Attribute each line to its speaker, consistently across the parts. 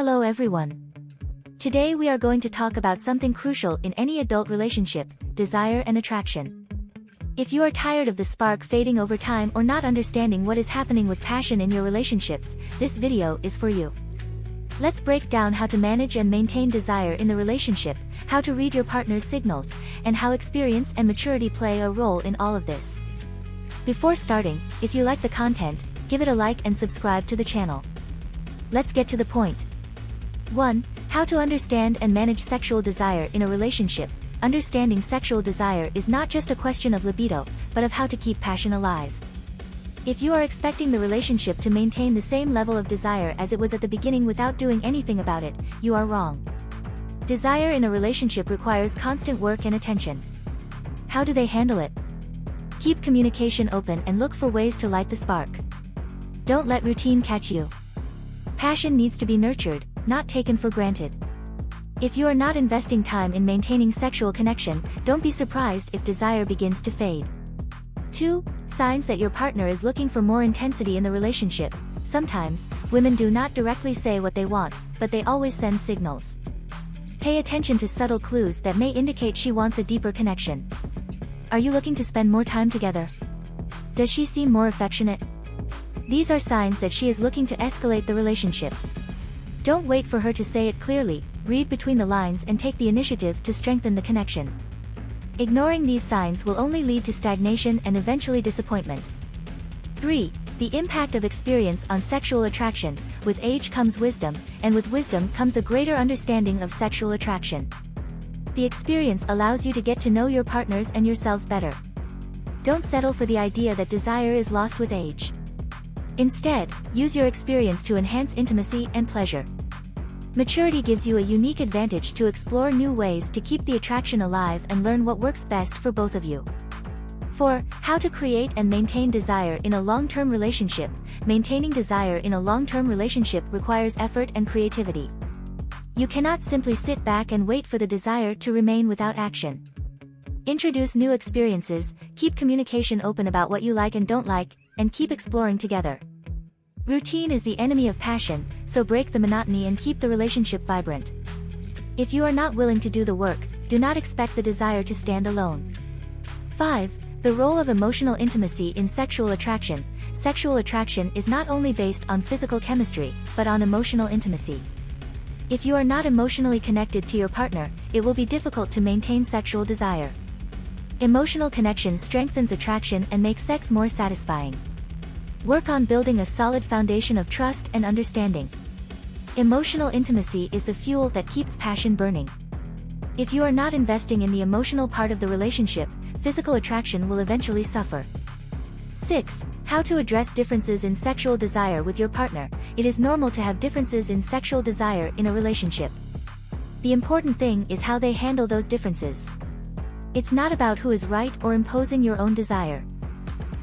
Speaker 1: Hello everyone. Today we are going to talk about something crucial in any adult relationship, desire and attraction. If you are tired of the spark fading over time or not understanding what is happening with passion in your relationships, this video is for you. Let's break down how to manage and maintain desire in the relationship, how to read your partner's signals, and how experience and maturity play a role in all of this. Before starting, if you like the content, give it a like and subscribe to the channel. Let's get to the point. 1. How to understand and manage sexual desire in a relationship. Understanding sexual desire is not just a question of libido, but of how to keep passion alive. If you are expecting the relationship to maintain the same level of desire as it was at the beginning without doing anything about it, you are wrong. Desire in a relationship requires constant work and attention. How do they handle it? Keep communication open and look for ways to light the spark. Don't let routine catch you. Passion needs to be nurtured, not taken for granted. If you are not investing time in maintaining sexual connection, don't be surprised if desire begins to fade. 2. Signs that your partner is looking for more intensity in the relationship. Sometimes, women do not directly say what they want, but they always send signals. Pay attention to subtle clues that may indicate she wants a deeper connection. Are you looking to spend more time together? Does she seem more affectionate? These are signs that she is looking to escalate the relationship. Don't wait for her to say it clearly, read between the lines and take the initiative to strengthen the connection. Ignoring these signs will only lead to stagnation and eventually disappointment. 3. The impact of experience on sexual attraction. With age comes wisdom, and with wisdom comes a greater understanding of sexual attraction. The experience allows you to get to know your partners and yourselves better. Don't settle for the idea that desire is lost with age. Instead, use your experience to enhance intimacy and pleasure. Maturity gives you a unique advantage to explore new ways to keep the attraction alive and learn what works best for both of you. 4. How to create and maintain desire in a long-term relationship. Maintaining desire in a long-term relationship requires effort and creativity. You cannot simply sit back and wait for the desire to remain without action. Introduce new experiences, keep communication open about what you like and don't like, and keep exploring together. Routine is the enemy of passion, so break the monotony and keep the relationship vibrant. If you are not willing to do the work, do not expect the desire to stand alone. 5. The role of emotional intimacy in sexual attraction. Sexual attraction is not only based on physical chemistry, but on emotional intimacy. If you are not emotionally connected to your partner, it will be difficult to maintain sexual desire. Emotional connection strengthens attraction and makes sex more satisfying. Work on building a solid foundation of trust and understanding. Emotional intimacy is the fuel that keeps passion burning. If you are not investing in the emotional part of the relationship, physical attraction will eventually suffer. 6. How to address differences in sexual desire with your partner. It is normal to have differences in sexual desire in a relationship. The important thing is how they handle those differences. It's not about who is right or imposing your own desire.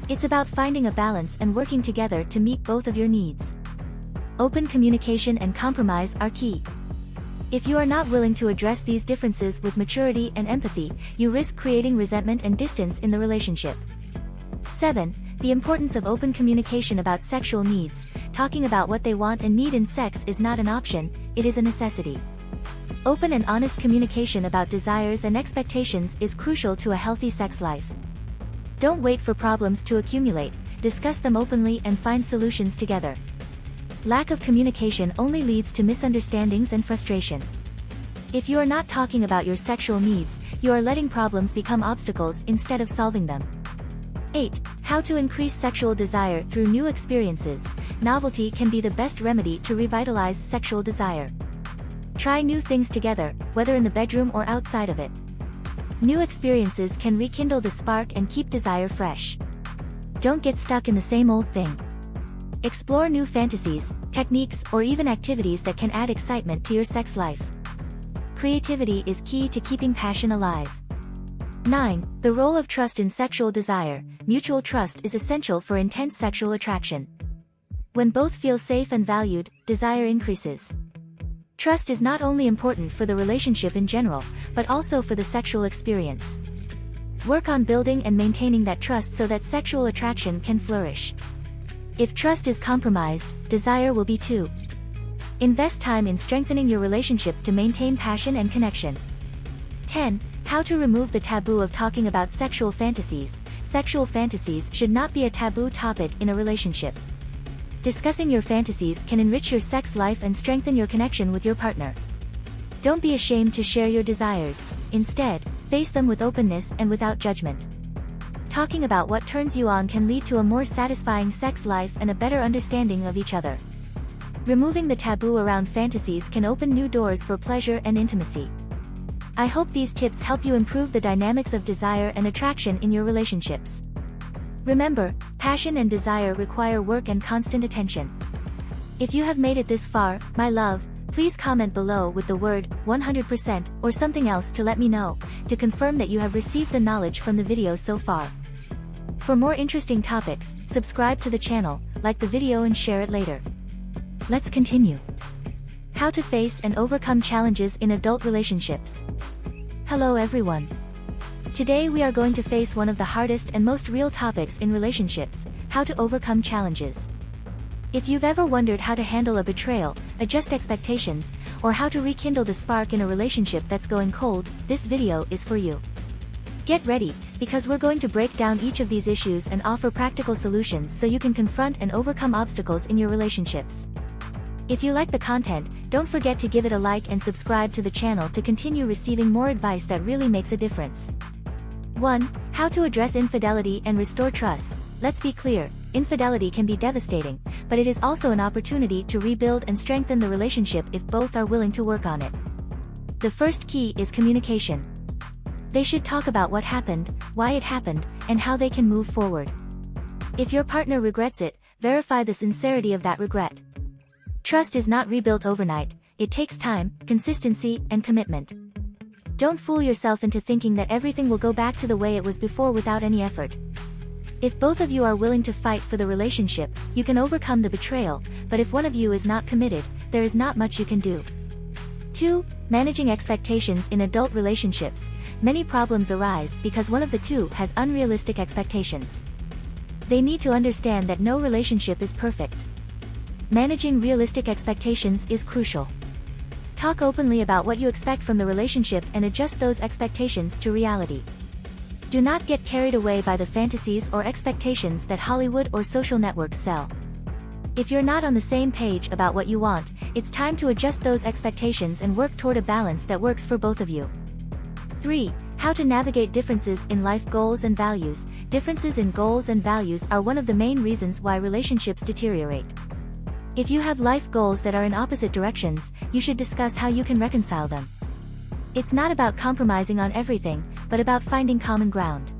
Speaker 1: It's about finding a balance and working together to meet both of your needs. Open communication and compromise are key. If you are not willing to address these differences with maturity and empathy, you risk creating resentment and distance in the relationship. 7. The importance of open communication about sexual needs. Talking about what they want and need in sex is not an option, it is a necessity. Open and honest communication about desires and expectations is crucial to a healthy sex life. Don't wait for problems to accumulate, discuss them openly and find solutions together. Lack of communication only leads to misunderstandings and frustration. If you are not talking about your sexual needs, you are letting problems become obstacles instead of solving them. 8. How to increase sexual desire through new experiences. Novelty can be the best remedy to revitalize sexual desire. Try new things together, whether in the bedroom or outside of it. New experiences can rekindle the spark and keep desire fresh. Don't get stuck in the same old thing. Explore new fantasies, techniques, or even activities that can add excitement to your sex life. Creativity is key to keeping passion alive. 9. The role of trust in sexual desire. Mutual trust is essential for intense sexual attraction. When both feel safe and valued, desire increases. Trust is not only important for the relationship in general, but also for the sexual experience. Work on building and maintaining that trust so that sexual attraction can flourish. If trust is compromised, desire will be too. Invest time in strengthening your relationship to maintain passion and connection. 10. How to remove the taboo of talking about sexual fantasies. Sexual fantasies should not be a taboo topic in a relationship. Discussing your fantasies can enrich your sex life and strengthen your connection with your partner. Don't be ashamed to share your desires. Instead, face them with openness and without judgment. Talking about what turns you on can lead to a more satisfying sex life and a better understanding of each other. Removing the taboo around fantasies can open new doors for pleasure and intimacy. I hope these tips help you improve the dynamics of desire and attraction in your relationships. Remember, passion and desire require work and constant attention. If you have made it this far, my love, please comment below with the word 100% or something else to let me know, to confirm that you have received the knowledge from the video so far. For more interesting topics, subscribe to the channel, like the video and share it later. Let's continue. How to face and overcome challenges in adult relationships. Hello everyone. Today we are going to face one of the hardest and most real topics in relationships: how to overcome challenges. If you've ever wondered how to handle a betrayal, adjust expectations, or how to rekindle the spark in a relationship that's going cold, this video is for you. Get ready, because we're going to break down each of these issues and offer practical solutions so you can confront and overcome obstacles in your relationships. If you like the content, don't forget to give it a like and subscribe to the channel to continue receiving more advice that really makes a difference. 1. How to address infidelity and restore trust. Let's be clear, infidelity can be devastating, but it is also an opportunity to rebuild and strengthen the relationship if both are willing to work on it. The first key is communication. They should talk about what happened, why it happened, and how they can move forward. If your partner regrets it, verify the sincerity of that regret. Trust is not rebuilt overnight. It takes time, consistency, and commitment. Don't fool yourself into thinking that everything will go back to the way it was before without any effort. If both of you are willing to fight for the relationship, you can overcome the betrayal, but if one of you is not committed, there is not much you can do. 2. Managing expectations in adult relationships. Many problems arise because one of the two has unrealistic expectations. They need to understand that no relationship is perfect. Managing realistic expectations is crucial. Talk openly about what you expect from the relationship and adjust those expectations to reality. Do not get carried away by the fantasies or expectations that Hollywood or social networks sell. If you're not on the same page about what you want, it's time to adjust those expectations and work toward a balance that works for both of you. 3. How to navigate differences in life goals and values. Differences in goals and values are one of the main reasons why relationships deteriorate. If you have life goals that are in opposite directions, you should discuss how you can reconcile them. It's not about compromising on everything, but about finding common ground.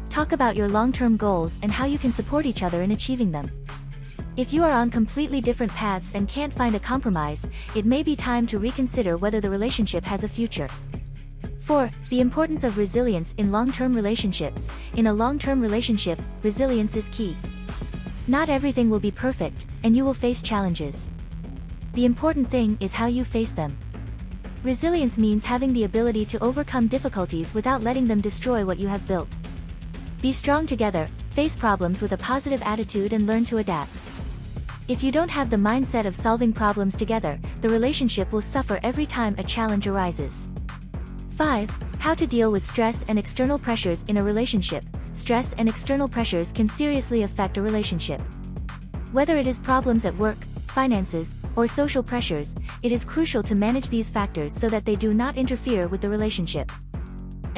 Speaker 1: Talk about your long-term goals and how you can support each other in achieving them. If you are on completely different paths and can't find a compromise, it may be time to reconsider whether the relationship has a future. 4. The importance of resilience in long-term relationships. In a long-term relationship, resilience is key. Not everything will be perfect, and you will face challenges. The important thing is how you face them. Resilience means having the ability to overcome difficulties without letting them destroy what you have built. Be strong together, face problems with a positive attitude and learn to adapt. If you don't have the mindset of solving problems together, the relationship will suffer every time a challenge arises. 5. How to deal with stress and external pressures in a relationship. Stress and external pressures can seriously affect a relationship. Whether it is problems at work, finances, or social pressures, it is crucial to manage these factors so that they do not interfere with the relationship.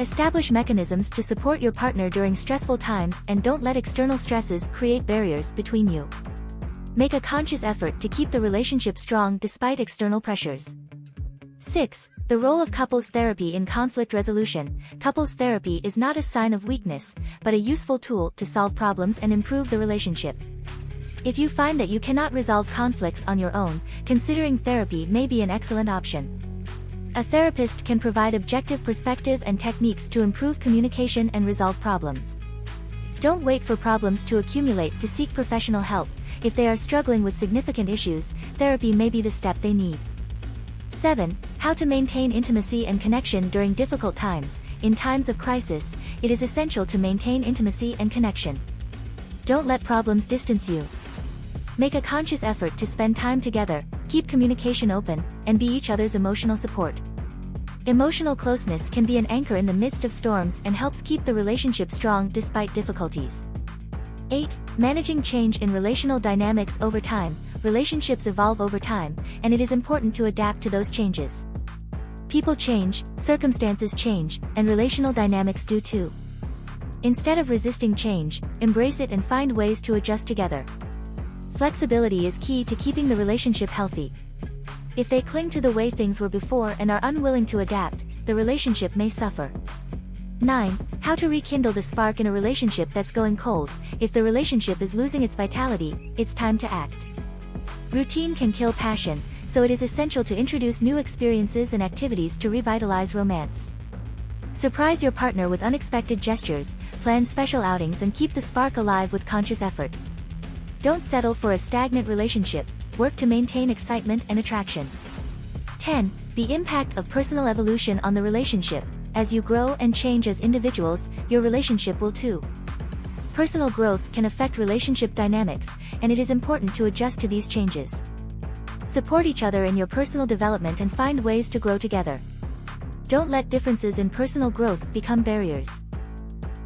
Speaker 1: Establish mechanisms to support your partner during stressful times and don't let external stresses create barriers between you. Make a conscious effort to keep the relationship strong despite external pressures. 6. The role of couples therapy in conflict resolution. Couples therapy is not a sign of weakness, but a useful tool to solve problems and improve the relationship. If you find that you cannot resolve conflicts on your own, considering therapy may be an excellent option. A therapist can provide objective perspective and techniques to improve communication and resolve problems. Don't wait for problems to accumulate to seek professional help. If they are struggling with significant issues, therapy may be the step they need. 7. How to maintain intimacy and connection during difficult times. In times of crisis, it is essential to maintain intimacy and connection. Don't let problems distance you. Make a conscious effort to spend time together, keep communication open, and be each other's emotional support. Emotional closeness can be an anchor in the midst of storms and helps keep the relationship strong despite difficulties. 8. Managing change in relational dynamics over time. Relationships evolve over time, and it is important to adapt to those changes. People change, circumstances change, and relational dynamics do too. Instead of resisting change, embrace it and find ways to adjust together. Flexibility is key to keeping the relationship healthy. If they cling to the way things were before and are unwilling to adapt, the relationship may suffer. 9. How to rekindle the spark in a relationship that's going cold. If the relationship is losing its vitality, it's time to act. Routine can kill passion, so it is essential to introduce new experiences and activities to revitalize romance. Surprise your partner with unexpected gestures, plan special outings, and keep the spark alive with conscious effort. Don't settle for a stagnant relationship, work to maintain excitement and attraction. 10. The impact of personal evolution on the relationship. As you grow and change as individuals, your relationship will too. Personal growth can affect relationship dynamics, and it is important to adjust to these changes. Support each other in your personal development and find ways to grow together. Don't let differences in personal growth become barriers.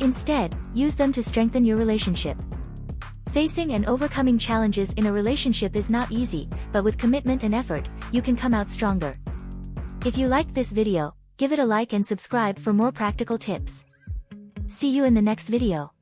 Speaker 1: Instead, use them to strengthen your relationship. Facing and overcoming challenges in a relationship is not easy, but with commitment and effort, you can come out stronger. If you liked this video, give it a like and subscribe for more practical tips. See you in the next video.